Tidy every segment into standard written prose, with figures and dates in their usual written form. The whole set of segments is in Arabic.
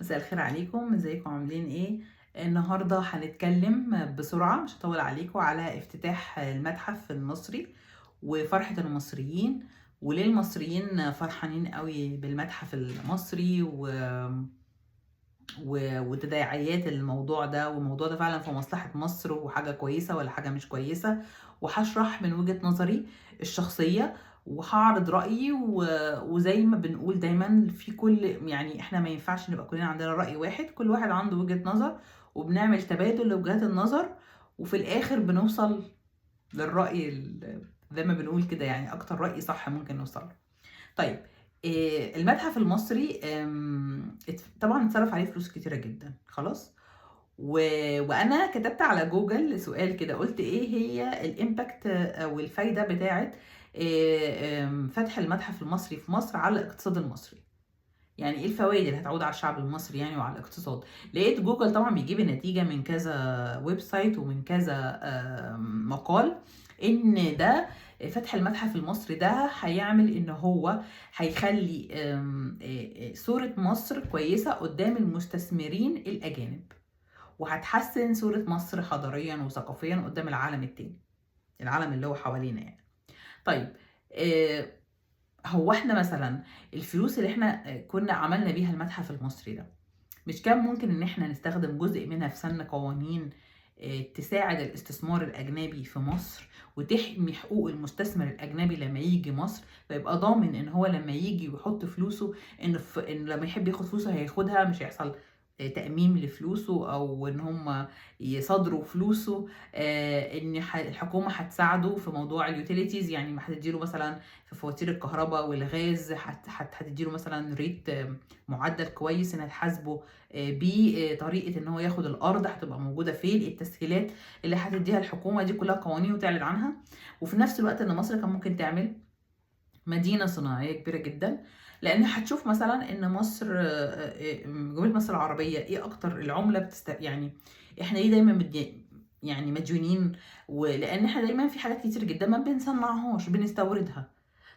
مساء الخير عليكم، ازيكم عاملين ايه؟ النهارده هنتكلم بسرعة، مش هطول عليكم، على افتتاح المتحف المصري وفرحة المصريين، وليه المصريين فرحانين قوي بالمتحف المصري وتداعيات الموضوع ده، والموضوع ده فعلا في مصلحة مصر وحاجة كويسة ولا حاجة مش كويسة. وهشرح من وجهة نظري الشخصية، وهعرض رأيي وزي ما بنقول دايما في كل، يعني احنا ما ينفعش نبقى كلنا عندنا رأي واحد، كل واحد عنده وجهة نظر، وبنعمل تبادل لوجهات النظر، وفي الآخر بنوصل للرأي زي ما بنقول كده، يعني أكتر رأي صح ممكن نوصل له. طيب، المتحف المصري طبعا اتصرف عليه فلوس كتيرة جدا خلاص. و... وانا كتبت على جوجل سؤال كده، قلت ايه هي الامباكت او الفايدة بتاعت فتح المتحف المصري في مصر على الاقتصاد المصري. يعني ايه الفوائد اللي هتعود على الشعب المصري يعني وعلى الاقتصاد. لقيت جوجل طبعا بيجيب النتيجة من كذا ويب سايت ومن كذا مقال، ان ده فتح المتحف المصري ده هيعمل ان هو هيخلي صورة مصر كويسة قدام المستثمرين الأجانب، وهتحسن صورة مصر حضاريا وثقافيا قدام العالم التاني، العالم اللي هو حوالينا يعني. طيب، آه، هو احنا مثلا الفلوس اللي احنا كنا عملنا بيها المتحف المصري ده، مش كان ممكن ان احنا نستخدم جزء منها في سن قوانين تساعد الاستثمار الاجنبي في مصر، وتحمي حقوق المستثمر الاجنبي لما يجي مصر، فيبقى ضامن ان هو لما يجي ويحط فلوسه، ان لما يحب ياخد فلوسه هياخدها، مش هيحصل تأميم لفلوسه او ان هم يصادروا فلوسه. ان الحكومة هتساعده في موضوع اليوتيليتيز، يعني ما هتديله مثلا في فواتير الكهرباء والغاز، هتديله مثلا ريت معدل كويس انها تحاسبه بيه. طريقه ان هو ياخد الارض هتبقى موجوده فين، التسهيلات اللي هتديها الحكومه دي كلها قوانين وتعلن عنها. وفي نفس الوقت ان مصر كان ممكن تعمل مدينه صناعيه كبيره جدا، لان هتشوف مثلا ان مصر جمهوريه مصر العربيه ايه اكتر العمله يعني احنا ليه دايما يعني مديونين، ولان احنا دايما في حاجات كتير جدا ما بنصنعهاش بنستوردها.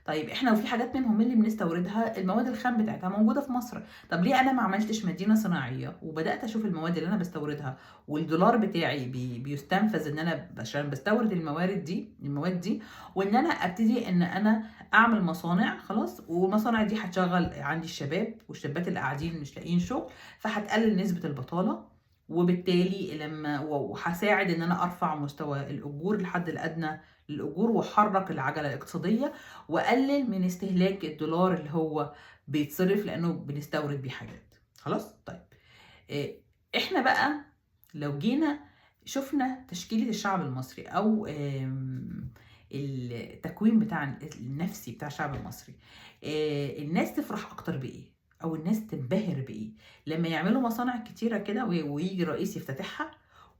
طيب احنا وفي حاجات منهم اللي بنستوردها المواد الخام بتاعتها موجوده في مصر. طب ليه انا ما عملتش مدينه صناعيه وبدات اشوف المواد اللي انا بستوردها والدولار بتاعي بيستنفذ ان انا عشان بستورد المواد دي، وان انا ابتدي ان انا اعمل مصانع خلاص، والمصانع دي هتشغل عندي الشباب، والشباب اللي قاعدين مش لاقيين شغل، فهتقلل نسبه البطاله، وبالتالي وهساعد ان انا ارفع مستوى الاجور الحد الادنى للاجور، واحرك العجله الاقتصاديه، واقلل من استهلاك الدولار اللي هو بيتصرف لانه بنستورد بيه حاجات خلاص. طيب، إيه، احنا بقى لو جينا شفنا تشكيلة الشعب المصري او التكوين بتاع النفسي بتاع الشعب المصري، الناس تفرح اكتر بايه او الناس تنبهر بايه؟ لما يعملوا مصانع كتيرة كده ويجي رئيس يفتتحها،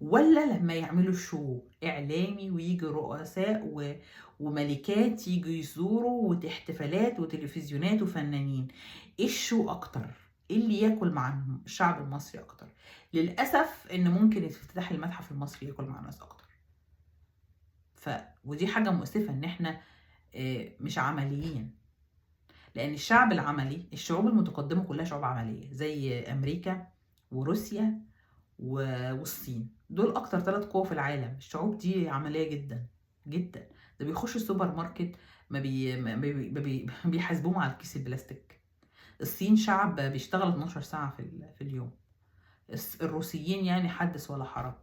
ولا لما يعملوا شو اعلامي ويجي رؤساء وملكات يجوا يزوروا واحتفالات وتلفزيونات وفنانين؟ ايه الشو اكتر؟ ايه اللي ياكل مع الشعب المصري اكتر؟ للاسف ان ممكن افتتاح المتحف المصري ياكل مع ناس اكتر. ودي حاجه مؤسفه ان احنا مش عمليين، لان الشعب العملي، الشعوب المتقدمه كلها شعوب عمليه، زي امريكا وروسيا والصين، دول اكتر 3 قوى في العالم. الشعوب دي عمليه جدا جدا، ده بيخش السوبر ماركت ما بيحاسبوهم على الكيس البلاستيك. الصين شعب بيشتغل 12 ساعة في اليوم. الروسيين يعني حدث ولا حرج.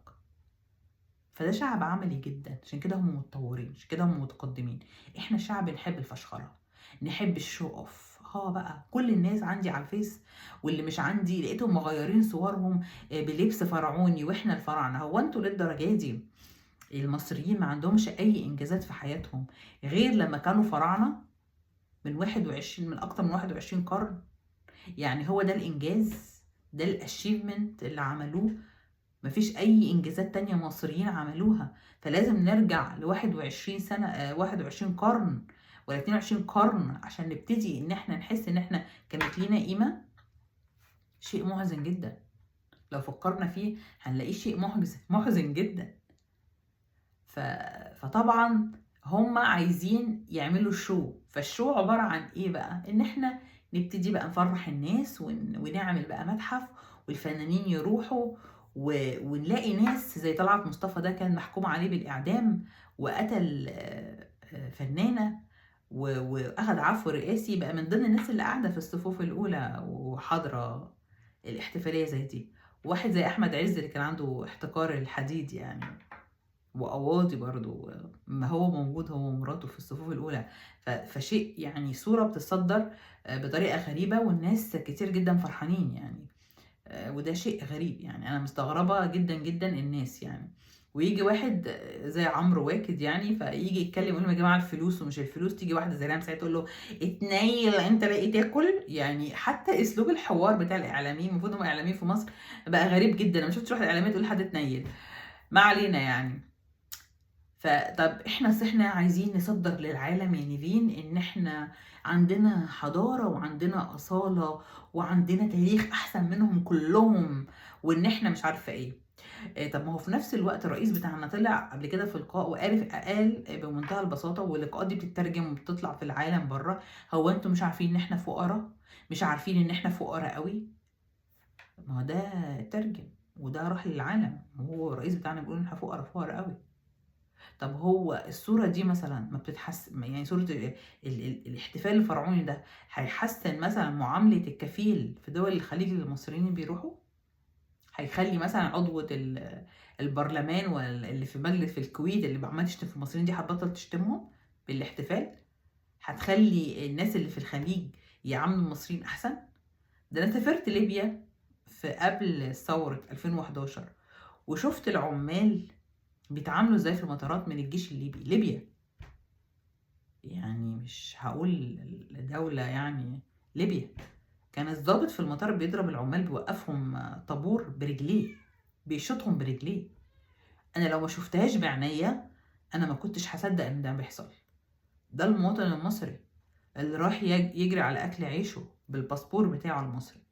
فده شعب عملي جدا، عشان كده هم متطورين، عشان كده هم متقدمين. احنا شعب نحب الفشخرة، نحب الشو اوف. بقى كل الناس عندي على الفيس واللي مش عندي لقيتهم مغيرين صورهم بلبس فرعوني، واحنا الفراعنه. هو انتوا للدرجه دي المصريين ما عندهمش اي انجازات في حياتهم غير لما كانوا فراعنه من اكتر من 21 قرن؟ يعني هو ده الانجاز، ده الاشيفمنت اللي عملوه؟ مفيش اي انجازات تانية مصريين عملوها. فلازم نرجع ل 21 سنة 21 قرن ولا 22 قرن عشان نبتدي ان احنا نحس ان احنا كانت لينا قيمة. شيء محزن جدا، لو فكرنا فيه هنلاقيه شيء محزن جدا. فطبعا هم عايزين يعملوا شو، فالشو عبارة عن ايه بقى؟ ان احنا نبتدي بقى نفرح الناس ونعمل بقى متحف والفنانين يروحوا ونلاقي ناس زي طلعت مصطفى ده كان محكوم عليه بالإعدام وقتل فنانة وأخد عفو رئاسي، بقى من ضمن الناس اللي قاعدة في الصفوف الأولى وحاضرة الاحتفالية زي دي. واحد زي أحمد عز اللي كان عنده احتكار الحديد يعني، وقواضي برضو، ما هو موجود هو ومراته في الصفوف الأولى. فشيء يعني صورة بتتصدر بطريقة غريبة والناس كتير جدا فرحانين يعني. وده شيء غريب يعني، أنا مستغربة جدا جدا الناس يعني. ويجي واحد زي عمرو واكد يعني فيجي يتكلم يقول لهم يا جماعه الفلوس ومش الفلوس، تيجي واحده زي ريهام سعيد تقول له اتنيل انت لاقي تاكل. يعني حتى اسلوب الحوار بتاع الاعلاميين، المفروض هم اعلاميين في مصر، بقى غريب جدا. انا ما شفتش واحده اعلاميه تقول لحد اتنيل. ما علينا يعني. فطب احنا عايزين نصدر للعالم يا نيفين ان احنا عندنا حضارة وعندنا أصالة وعندنا تاريخ احسن منهم كلهم، وان احنا مش عارفة ايه. طب ما هو في نفس الوقت الرئيس بتاعنا طلع قبل كده في لقاء قال بمنتهى البساطة، واللقاءات دي بتترجم وبتطلع في العالم بره، هو انتوا مش عارفين ان احنا فقراء؟ مش عارفين ان احنا فقراء قوي؟ ما هو ده ترجم وده راح للعالم، وهو الرئيس بتاعنا بيقول ان احنا فقراء قوي. طب هو الصورة دي مثلا ما بتتحسن يعني؟ صورة الاحتفال الفرعوني ده هيحسن مثلا معاملة الكفيل في دول الخليج للمصريين اللي بيروحوا؟ هيخلي مثلا عضوة البرلمان اللي في مجلس في الكويت اللي عمالة تشتم في المصريين دي هتبطل تشتمهم بالاحتفال؟ هتخلي الناس اللي في الخليج يعاملوا المصريين أحسن؟ ده أنا سافرت ليبيا في قبل ثورة 2011 وشفت العمال بيتعاملوا ازاي في المطارات من الجيش الليبي. ليبيا يعني مش هقول دولة يعني، ليبيا كان الضابط في المطار بيضرب العمال، بيوقفهم طابور برجليه، بيشوطهم برجليه. انا لو ما شفتهاش بعينيا انا ما كنتش هصدق ان ده بيحصل. ده المواطن المصري اللي راح يجري على اكل عيشه بالباسبور بتاعه المصري.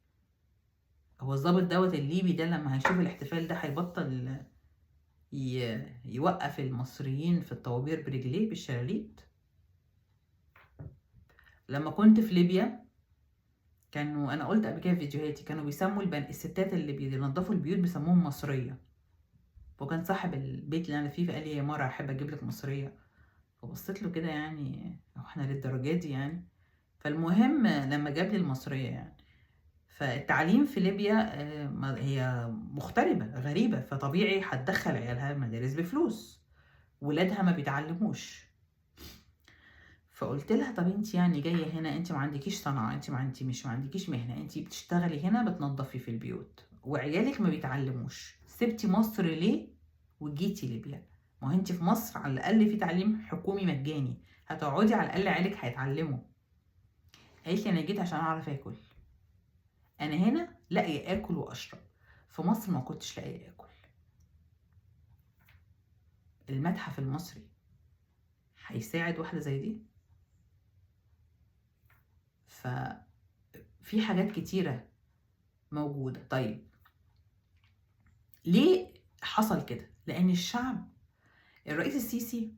هو الضابط دوت الليبي ده لما هيشوف الاحتفال ده هيبطل يوقف المصريين في الطوابير برجليه بالشلاليت؟ لما كنت في ليبيا كانوا، انا قلت قبل كده في فيديوهاتي، كانوا بيسموا الستات اللي بينظفوا البيوت بيسموهم مصريه. وكان صاحب البيت اللي انا فيه فقال لي يا مره احب اجيب لك مصريه. فبصيت له كده يعني هو احنا للدرجه دي يعني؟ فالمهم لما جاب لي المصريه يعني. فالتعليم في ليبيا هي مغتربه غريبه، فطبيعي هتدخل عيالها المدارس بفلوس، ولادها ما بيتعلموش. فقلت لها طب انت يعني جايه هنا، انت ما عندكيش صنعه، انت ما عندكيش مهنه، انت بتشتغلي هنا بتنظفي في البيوت وعيالك ما بيتعلموش، سبتي مصر ليه وجيتي ليبيا؟ ما هو انت في مصر على الاقل في تعليم حكومي مجاني، هتقعدي على الاقل عيالك هيتعلموا. قالت لي انا جيت عشان اعرف اكل، انا هنا لاقيه اكل واشرب، في مصر ما كنتش لاقيه اكل. المتحف المصري هيساعد واحده زي دي؟ ففي حاجات كتيره موجودة. طيب ليه حصل كده؟ لأن الشعب، الرئيس السيسي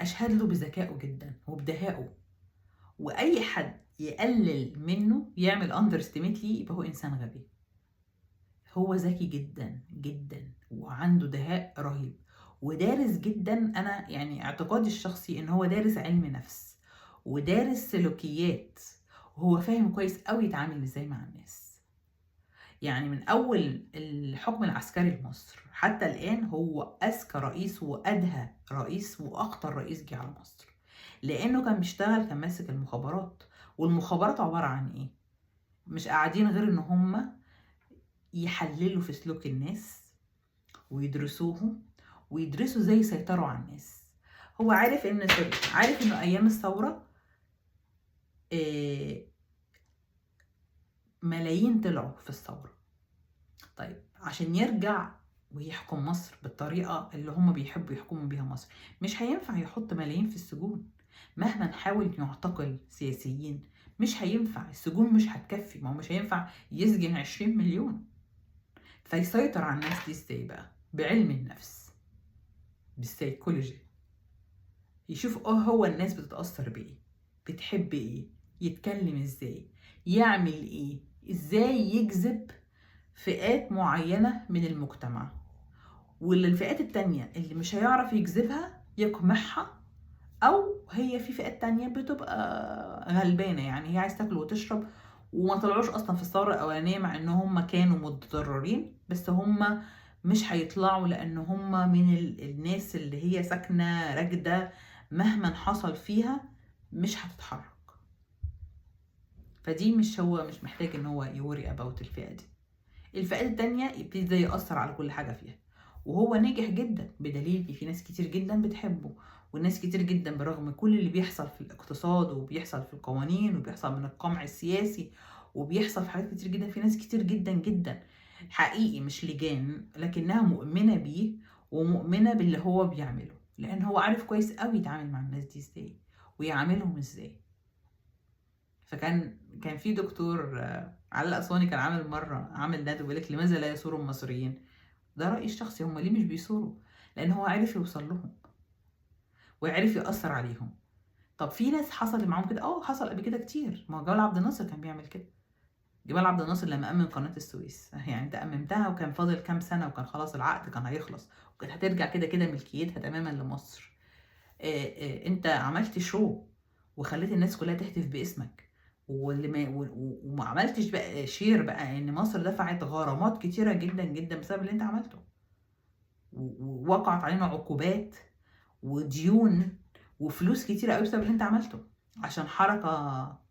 أشهد له بذكائه جدا وبدهائه، وأي حد يقلل منه يعمل أندرستيميت ليه يبقى هو إنسان غبي. هو ذكي جدا جدا وعنده دهاء رهيب ودارس جدا. أنا يعني اعتقادي الشخصي إن هو دارس علم نفس ودارس سلوكيات، وهو فاهم كويس قوي يتعامل إزاي مع الناس. يعني من أول الحكم العسكري لمصر حتى الآن هو أذكى رئيس وأدهى رئيس وأخطر رئيس جه على مصر، لأنه كان بيشتغل، كان ماسك المخابرات. والمخابرات عبارة عن إيه؟ مش قاعدين غير إن هم يحللوا في سلوك الناس ويدرسوهم ويدرسوا ازاي يسيطروا على الناس. هو عارف إنه أيام الثورة ملايين طلعوا في الثورة. طيب عشان يرجع ويحكم مصر بالطريقة اللي هم بيحبوا يحكموا بيها مصر، مش هينفع يحط ملايين في السجون. مهما نحاول نعتقل سياسيين مش هينفع، السجون مش هتكفي. ما هو مش هينفع يسجن 20 مليون. فيسيطر على الناس دي ازاي بقى؟ بعلم النفس، بالسيكولوجي. يشوف هو الناس بتتأثر بإيه، بتحب إيه، يتكلم إزاي، يعمل ايه، ازاي يجذب فئات معينة من المجتمع، والفئات التانية اللي مش هيعرف يجذبها يقمعها، او هي في فئات تانية بتبقى غلبانة، يعني هي عايز تاكل وتشرب وما طلعوش اصلا في الثورة الاولانية مع ان هم كانوا متضررين، بس هم مش هيطلعوا لان هم من الناس اللي هي ساكنة راكدة مهما حصل فيها مش هتتحرك. فدي مش هو مش محتاج ان هو يوري اباوت الفئة دي. الفئات التانية يبتدي يأثر على كل حاجة فيها، وهو ناجح جدا بدليل في ناس كتير جدا بتحبه، والناس كتير جدا برغم كل اللي بيحصل في الاقتصاد وبيحصل في القوانين وبيحصل من القمع السياسي وبيحصل في حاجات كتير جدا، في ناس كتير جدا جدا حقيقي مش لجان لكنها مؤمنة بيه ومؤمنة باللي هو بيعمله، لأن هو عارف كويس قوي يتعامل مع الناس دي ازاي ويعاملهم ازاي. كان في دكتور علي الأسواني كان عامل مرة عامل ندوة بيقول لك لماذا لا يثور المصريين. ده رأيي الشخصي، هم ليه مش بيثوروا؟ لأن هو عارف يوصل لهم وعرف يأثر عليهم. طب في ناس حصل معاهم كده، حصل قبل كده كتير، ما هو جمال عبد الناصر كان بيعمل كده. جمال عبد الناصر لما أمم قناة السويس، يعني انت أممتها وكان فاضل كام سنة وكان خلاص العقد كان هيخلص وكانت هترجع كده كده ملكيتها تماما لمصر. انت عملت شو وخليت الناس كلها تهتف باسمك، واللي ما وما عملتش بقى شير بقى ان مصر دفعت غرامات كتيره جدا جدا بسبب اللي انت عملته، ووقعت علينا عقوبات وديون وفلوس كتيره قوي بسبب اللي انت عملته، عشان حركه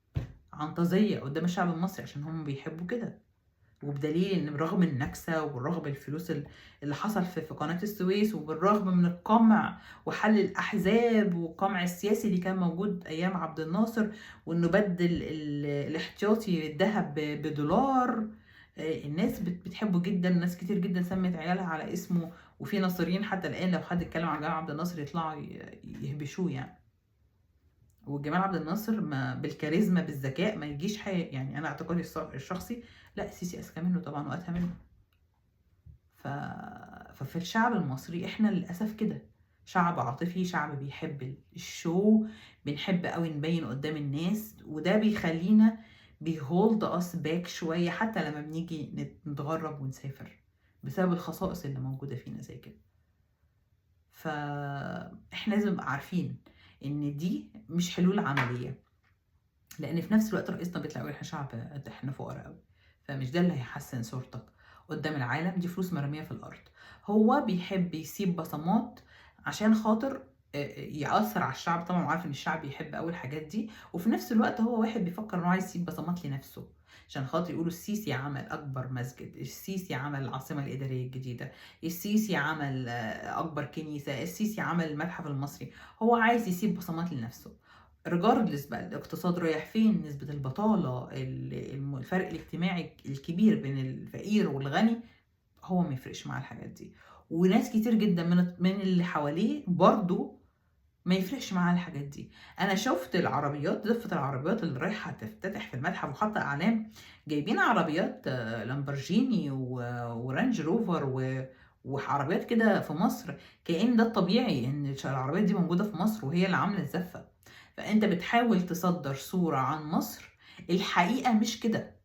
عنطزيه قدام الشعب المصري عشان هم بيحبوا كده. وبدليل ان برغم النكسه وبالرغم الفلوس اللي حصل في قناه السويس، وبالرغم من القمع وحل الاحزاب والقمع السياسي اللي كان موجود ايام عبد الناصر، وانه بدل الاحتياطي الذهب بدولار، الناس بتحبه جدا، ناس كتير جدا سمت عيالها على اسمه، وفي ناصريين حتى الان لو حد اتكلم عن جمال عبد الناصر يطلعوا يهبشوه يعني. وجمال عبد الناصر ما بالكاريزما بالذكاء ما يجيش حاجه، يعني انا اعتقادي الشخصي لا، السيسي اذكى منه طبعا واتهى منه. ف... ففي الشعب المصري احنا للاسف كده شعب عاطفي، شعب بيحب الشو، بنحب قوي نبين قدام الناس، وده بيخلينا بيهولد اس باك شويه حتى لما بنيجي نتغرب ونسافر بسبب الخصائص اللي موجوده فينا زي كده. فاحنا لازم نبقى عارفين ان دي مش حلول عمليه، لان في نفس الوقت رئيسنا بيطلع يقول احنا شعب، احنا فقراء قوي، فمش ده اللي هيحسن صورتك قدام العالم، دي فلوس مرميه في الارض. هو بيحب يسيب بصمات عشان خاطر يأثر على الشعب طبعا، وعارف ان الشعب بيحب قوي الحاجات دي، وفي نفس الوقت هو واحد بيفكر انه عايز يسيب بصمات لنفسه عشان خاطر يقولوا السيسي عمل اكبر مسجد، السيسي عمل العاصمه الاداريه الجديده، السيسي عمل اكبر كنيسه، السيسي عمل المتحف المصري. هو عايز يسيب بصمات لنفسه ريجاردلس بقى الاقتصاد رايح فين، نسبة البطالة، الفرق الاجتماعي الكبير بين الفقير والغني، هو ما يفرقش مع الحاجات دي. وناس كتير جدا من اللي حواليه برضو ما يفرقش معاه الحاجات دي. انا شفت العربيات، دفة العربيات اللي رايحة تفتتح في المتحف وحاطة اعلام، جايبين عربيات لامبرجيني ورانج روفر وعربيات كده في مصر، كأن ده الطبيعي ان العربيات دي موجودة في مصر وهي اللي عاملة الزفة. فانت بتحاول تصدر صورة عن مصر، الحقيقة مش كده.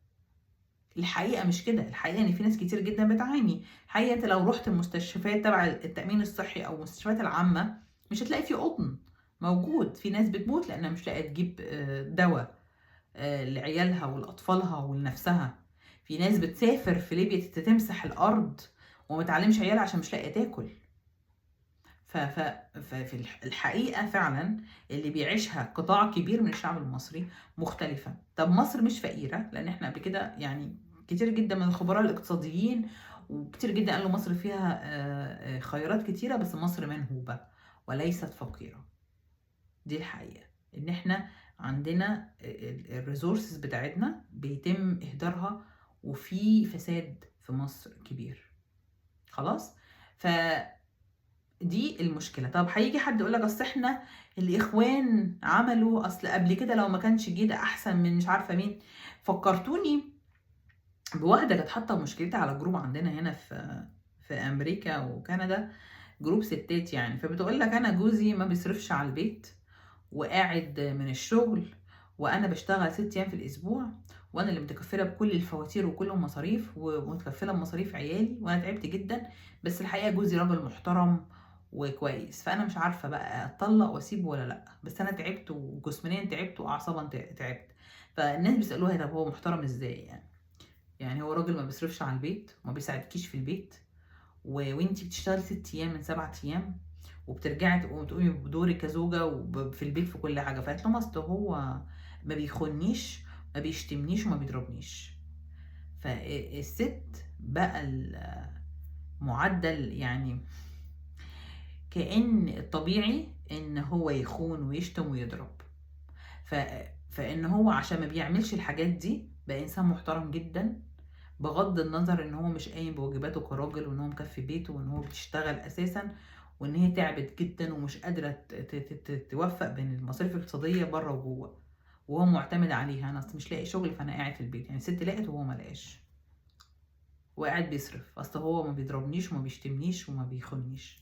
الحقيقة مش كده، الحقيقة ان في ناس كتير جدا بتعاني. الحقيقة انت لو رحت المستشفيات تبع التأمين الصحي او المستشفيات العامة مش هتلاقي في قطن موجود، في ناس بتموت لانها مش لاقيه تجيب دواء لعيالها ولأطفالها ولنفسها. في ناس بتسافر في ليبيا تمسح الأرض وما تعلمش عيالها عشان مش لاقيه تاكل. ففي الحقيقة فعلا اللي بيعيشها قطاع كبير من الشعب المصري مختلفة. طب مصر مش فقيرة، لأن احنا قبل كده يعني كتير جدا من الخبراء الاقتصاديين وكتير جدا قالوا مصر فيها خيرات كتيرة، بس مصر منهوبة وليست فقيرة. دي الحقيقة، ان احنا عندنا الريسورسز بتاعتنا بيتم اهدارها وفي فساد في مصر كبير. خلاص، دي المشكله. طب هيجي حد يقول لك اصل احنا الاخوان عملوا، اصل قبل كده لو ما كانش جه ده احسن من مش عارفه مين. فكرتوني بواحده كانت حاطه مشكلتها على جروب عندنا هنا في امريكا وكندا، جروب ستات يعني، فبتقول لك انا جوزي ما بيصرفش على البيت وقاعد من الشغل، وانا بشتغل 6 ايام في الاسبوع، وأنا اللي متكفّلة بكل الفواتير وكل المصاريف ومتكفّلة بمصاريف عيالي، وأنا تعبت جدًا، بس الحقيقة جوزي راجل محترم وكويس، فأنا مش عارفة بقى أتطلّق وأسيبه والّا لأ، بس أنا تعبت وجسمانيًا تعبت وأعصابًا تعبت. فالناس بيسألوها طَب هو محترم إزاي يعني؟ يعني هو راجل ما بيصرفش على البيت وما بيساعدكيش في البيت وأنتِ بتشتغلي 6 أيام من 7 أيام وبترجعي وتقومي بدورِك كزوجة في البيت في كل حاجة، فقالت لهم أصل هو ما بيخونّيش، ما بيشتمنيش وما بيضربنيش. الست بقى المُعدّل يعني كأن الطبيعي إن هو يخون ويشتم ويضرب. ف فإن هو عشان ما بيعملش الحاجات دي بقى إنسان محترم جدًا، بغض النظر إن هو مش قايم بواجباته كراجل وإن هو مكفّي بيته وإن هو بتشتغل أساسًا وإن هي تعبت جدًا ومش قادرة ت ت ت ت توفّق بين المصاريف الاقتصادية برّه وجوّه، وهو مُعتمد عليها، أنا أصل مش لاقي شغل فأنا قاعد في البيت، يعني الست لقت وهو ما لقاش، وقاعد بيصرف، أصل هو ما بيضربنيش وما بيشتمنيش وما بيخونّيش.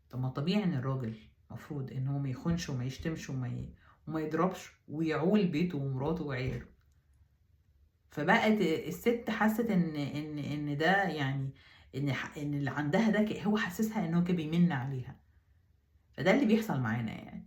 طب ما طبيعي إن الراجل المفروض إن هو ما يخونش وما يشتمش وما يضربش ويعول بيته ومراته وعياله. فبقت الست حست إن ده يعني إن اللي عندها ده هو حسسها إن هو كان بيمِن عليها، فده اللي بيحصل معانا يعني.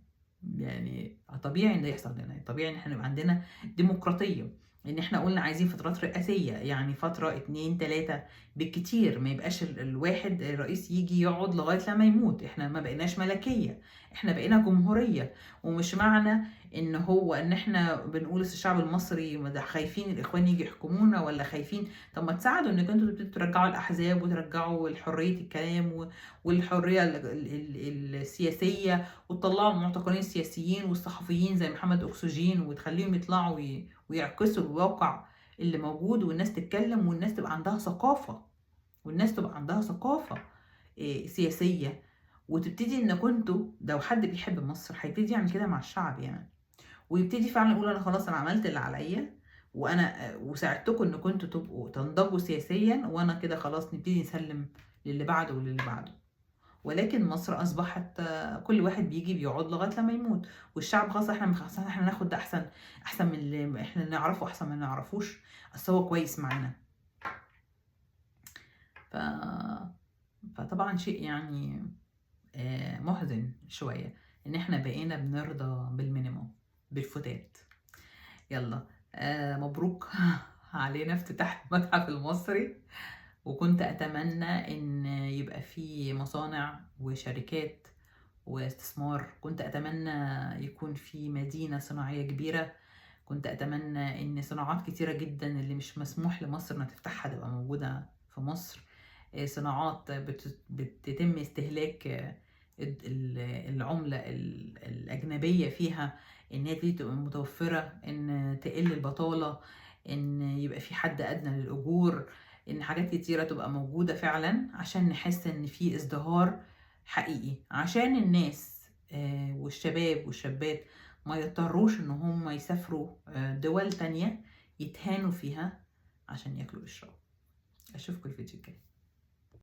يعني طبيعي إن ده يحصل لنا، طبيعي إن إحنا يبقى عندنا ديمقراطية، إن إحنا قُلنا عايزين فترات رئاسية، يعني فترة 2، 3 بالكتير، ما يبقاش الواحد الرئيس ييجي يقعد لغاية لمّا يموت، إحنا ما بقيناش ملكية، إحنا بقينا جمهورية، ومش معنى إن إحنا بنقول أصل الشعب المصري خايفين الإخوان ييجوا يحكمونا والّا خايفين طب ما تساعدوا إنكم أنتم تبتدوا ترجعوا الأحزاب وترجعوا حرية الكلام والحرية السياسية وتطلعوا المعتقلين السياسيين والصحفيين زي محمد أكسجين وتخليهم يطلعوا ويعكسوا الواقع اللي موجود والناس تتكلم والناس تبقى عندها ثقافة والناس تبقى عندها ثقافة سياسية وتبتدي ان كنتوا لو حد بيحب مصر هيبتدي يعمل كده مع الشعب يعني ويبتدي فعلا يقول انا خلاص انا عملت اللي عليا وانا وساعدتكم ان كنتوا تبقوا تنضجوا سياسيا وانا كده خلاص نبتدي نسلم للي بعده وللي بعده. ولكن مصر أصبحت كل واحد بييجي بيقعد لغاية لمّا يموت، والشعب خلاص إحنا ناخد ده أحسن من اللي إحنا نعرفه أحسن من اللي ما نعرفوش، أصل هو كويس معانا. ف فطبعًا شيء يعني مُحزِن شوية إن إحنا بقينا بنرضى بالminimum بالفتات. يالّا مبروك علينا افتتاح المتحف المصري، وكنت أتمنى إن يبقى في مصانع وشركات واستثمار، كنت أتمنى يكون في مدينة صناعية كبيرة، كنت أتمنى إن صناعات كتيرة جدًا اللي مش مسموح لمصر إنها تفتحها تبقى موجودة في مصر، صناعات بتتم استهلاك العملة الأجنبية فيها إن هي تبقى متوفرة، إن تقل البطالة، إن يبقى في حد أدنى للأجور، إن حاجات كتيرة تبقى موجودة فعلًا عشان نحس إن في ازدهار حقيقي، عشان الناس والشباب والشابات ما يضطروش إن هم يسافروا دول تانية يتهانوا فيها عشان ياكلوا ويشربوا. أشوفكم الفيديو الجاي.